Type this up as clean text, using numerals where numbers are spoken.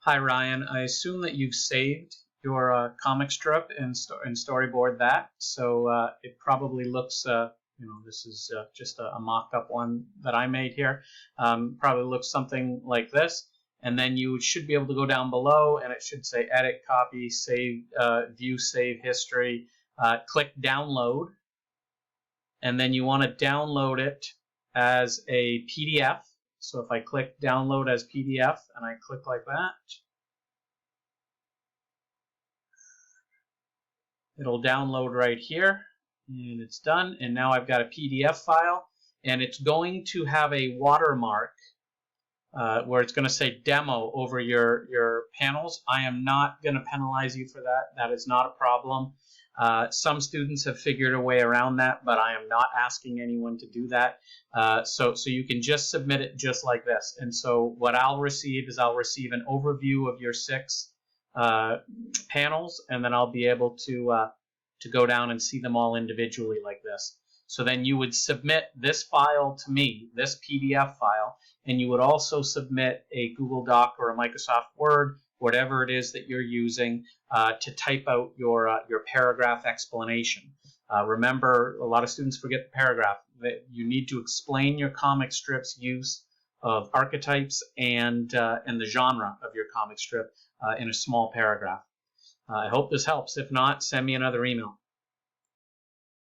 Hi Ryan, I assume that you've saved your comic strip and storyboard that, so it probably looks, this is just a mock-up one that I made here. Probably looks something like this, and then you should be able to go down below, and it should say Edit, Copy, Save, View, Save History. Click Download, and then you want to download it as a PDF. So if I click Download as PDF and I click like that, it'll download right here, and it's done. And now I've got a PDF file, and it's going to have a watermark where it's going to say Demo over your panels. I am not going to penalize you for that. That is not a problem. Some students have figured a way around that, but I am not asking anyone to do that. So you can just submit it just like this. And so what I'll receive is I'll receive an overview of your 6 panels, and then I'll be able to go down and see them all individually like this. So then you would submit this file to me, this PDF file, and you would also submit a Google Doc or a Microsoft Word, whatever it is that you're using, to type out your paragraph explanation. Remember, a lot of students forget the paragraph. That you need to explain your comic strip's use of archetypes and the genre of your comic strip in a small paragraph. I hope this helps. If not, send me another email.